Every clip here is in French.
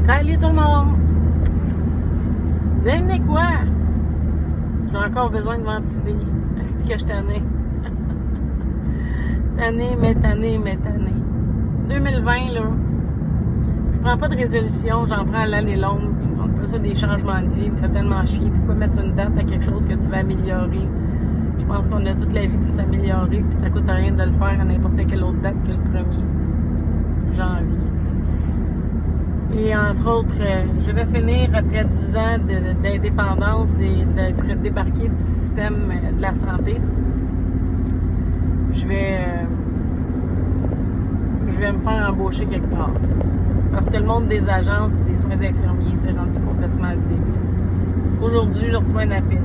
Salut tout le monde! Devinez quoi? J'ai encore besoin de ventiler. Est-ce que je tannée? Tannée. 2020, là, je prends pas de résolution, j'en prends à l'année longue. On appelle ça des changements de vie. Il me fait tellement chier. Pourquoi mettre une date à quelque chose que tu vas améliorer? Je pense qu'on a toute la vie pour s'améliorer, puis ça coûte rien de le faire à n'importe quelle autre date que le 1er janvier. Et entre autres, je vais finir après 10 ans d'indépendance et d'être débarqué du système de la santé. Je vais me faire embaucher quelque part. Parce que le monde des agences, des soins infirmiers, s'est rendu complètement débile. Aujourd'hui, je reçois un appel.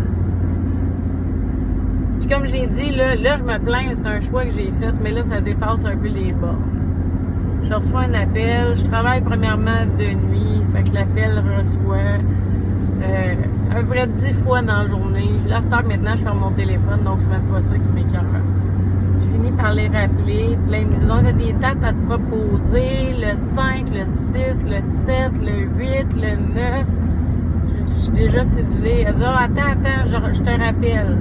Puis comme je l'ai dit, là je me plains, c'est un choix que j'ai fait, mais là, ça dépasse un peu les bords. Je reçois un appel, je travaille premièrement de nuit, fait que l'appel reçoit à peu près 10 fois dans la journée. Là, à cette heure, maintenant, je ferme mon téléphone, donc c'est même pas ça qui m'écœure. Je finis par les rappeler, puis là, ils me disent, on a des dates à te proposer, le 5, le 6, le 7, le 8, le 9. Je suis déjà cédulée. Elle dit, oh, attends, je te rappelle.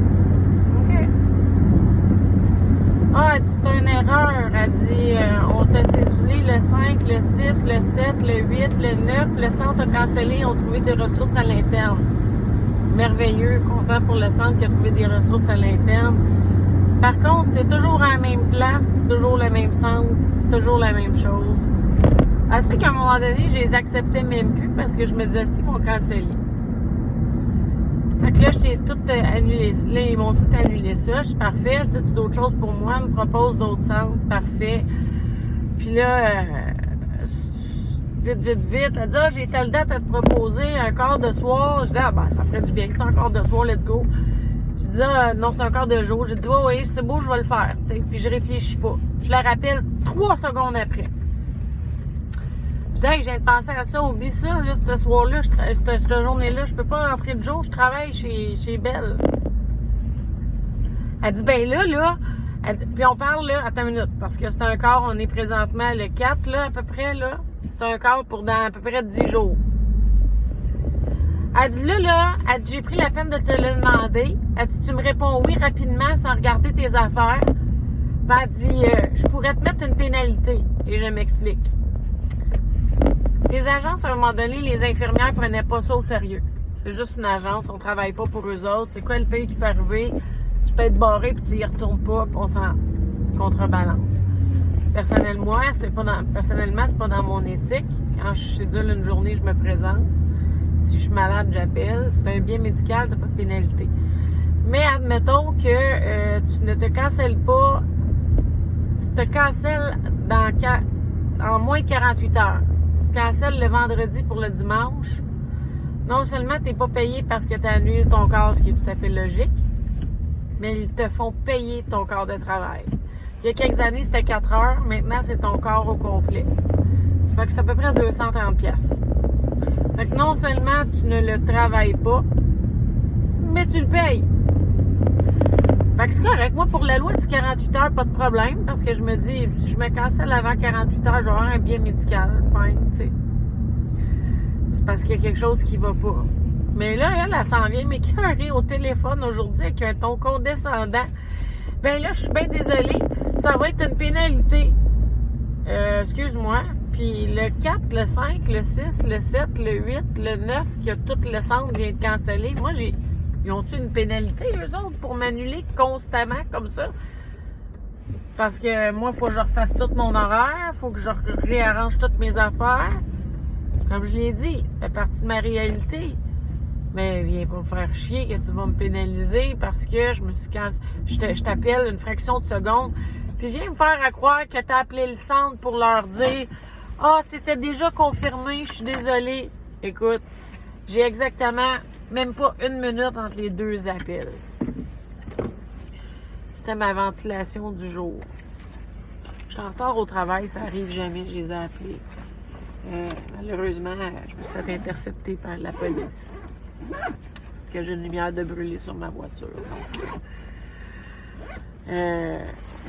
Ah, elle dit, c'est une erreur. Elle dit, on t'a cédulé le 5, le 6, le 7, le 8, le 9. Le centre a cancellé, ils ont trouvé des ressources à l'interne. Merveilleux, content pour le centre qui a trouvé des ressources à l'interne. Par contre, c'est toujours à la même place, toujours le même centre, c'est toujours la même chose. Assez qu'à un moment donné, je les acceptais même plus parce que je me disais, ils vont canceller. Fait que là, je t'ai tout annulé. Là, ils m'ont tout annulé ça. Je suis parfait. J'ai d'autres choses pour moi. Ils me proposent d'autres centres. Parfait. Puis là, vite. Elle dit, j'ai telle date à te proposer, un quart de soir. Je dis, ça ferait du bien. C'est un quart de soir, let's go. Je dis, non, c'est un quart de jour. J'ai dit, oui, c'est beau, je vais le faire. T'sais. Puis je réfléchis pas. Je la rappelle 3 secondes après. Je dis, je viens de penser à ça, oublie ça, là, ce soir-là, cette journée-là, je peux pas rentrer de jour, je travaille chez Belle. Elle dit, là, elle dit, puis on parle, là, attends une minute, parce que c'est un quart, on est présentement le 4, là, à peu près, là. C'est un quart pour dans à peu près 10 jours. Elle dit, là, elle dit, j'ai pris la peine de te le demander. Elle dit, tu me réponds oui rapidement sans regarder tes affaires. Puis elle dit, je pourrais te mettre une pénalité. Et je m'explique. Les agences, à un moment donné, les infirmières prenaient pas ça au sérieux. C'est juste une agence, on travaille pas pour eux autres. C'est quoi le pays qui peut arriver? Tu peux être barré puis tu y retournes pas, puis on s'en contrebalance. Personnellement, c'est pas dans mon éthique. Quand je cédule une journée, je me présente. Si je suis malade, j'appelle. C'est un bien médical, t'as pas de pénalité. Mais admettons que tu ne te cancelles pas, tu te cancelles en moins de 48 heures. Tu te cancelles le vendredi pour le dimanche. Non seulement tu n'es pas payé parce que tu as annulé ton corps, ce qui est tout à fait logique, mais ils te font payer ton corps de travail. Il y a quelques années, c'était 4 heures. Maintenant, c'est ton corps au complet. Ça fait que c'est à peu près 230$. Fait que non seulement tu ne le travailles pas, mais tu le payes. Fait que c'est correct. Moi, pour la loi du 48 heures, pas de problème, parce que je me dis, si je me cancelle avant 48 heures, je vais avoir un bien médical. Fine, tu sais. C'est parce qu'il y a quelque chose qui va pas. Mais là, elle s'en vient m'écœurer au téléphone aujourd'hui avec un ton condescendant. Ben là, je suis bien désolée. Ça va être une pénalité. Excuse-moi. Puis le 4, le 5, le 6, le 7, le 8, le 9, que tout le centre vient de canceller. Moi, ils ont-tu une pénalité, eux autres, pour m'annuler constamment comme ça? Parce que moi, il faut que je refasse tout mon horaire, il faut que je réarrange toutes mes affaires. Comme je l'ai dit, ça fait partie de ma réalité. Mais viens pas me faire chier que tu vas me pénaliser parce que je me suis cassé. Je t'appelle une fraction de seconde. Puis viens me faire à croire que tu as appelé le centre pour leur dire « Ah, c'était déjà confirmé, je suis désolée. » Écoute, j'ai exactement même pas 1 minute entre les 2 appels. C'était ma ventilation du jour. Je suis en retard au travail, ça arrive jamais, je les ai appelés. Malheureusement, je me suis fait intercepter par la police. Parce que j'ai une lumière de brûler sur ma voiture.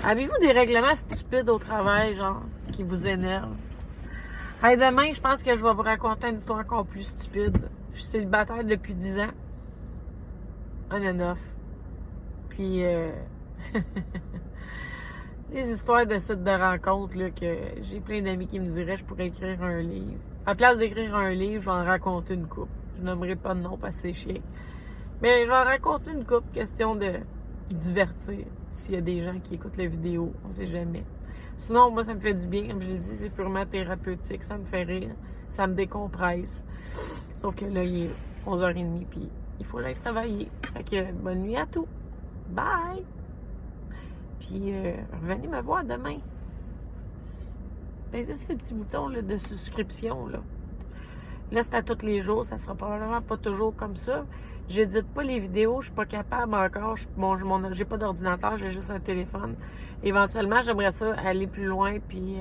Avez-vous des règlements stupides au travail, genre, qui vous énervent? Hey, demain, je pense que je vais vous raconter une histoire encore plus stupide. Je suis célibataire depuis 10 ans. On and off. Puis, des histoires de sites de rencontres, là, que j'ai plein d'amis qui me diraient je pourrais écrire un livre. À place d'écrire un livre, je vais en raconter une couple. Je nommerai pas de nom parce que c'est chiant. Mais je vais en raconter une couple, question de divertir. S'il y a des gens qui écoutent la vidéo, on sait jamais. Sinon, moi, ça me fait du bien. Comme je l'ai dit, c'est purement thérapeutique. Ça me fait rire. Ça me décompresse. Sauf que là, il est 11h30, puis il faut aller travailler. Fait que bonne nuit à tous. Bye! Puis, revenez me voir demain. Basez sur ce petit bouton là, de souscription. Là, c'est à tous les jours. Ça sera probablement pas toujours comme ça. J'édite pas les vidéos. Je suis pas capable encore. J'ai pas d'ordinateur. J'ai juste un téléphone. Éventuellement, j'aimerais ça aller plus loin puis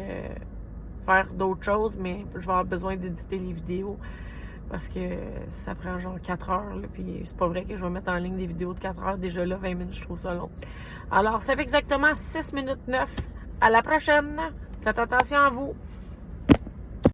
faire d'autres choses, mais je vais avoir besoin d'éditer les vidéos parce que ça prend genre 4 heures. Là, puis c'est pas vrai que je vais mettre en ligne des vidéos de 4 heures. Déjà là, 20 minutes, je trouve ça long. Alors, ça fait exactement 6 minutes 9. À la prochaine. Faites attention à vous.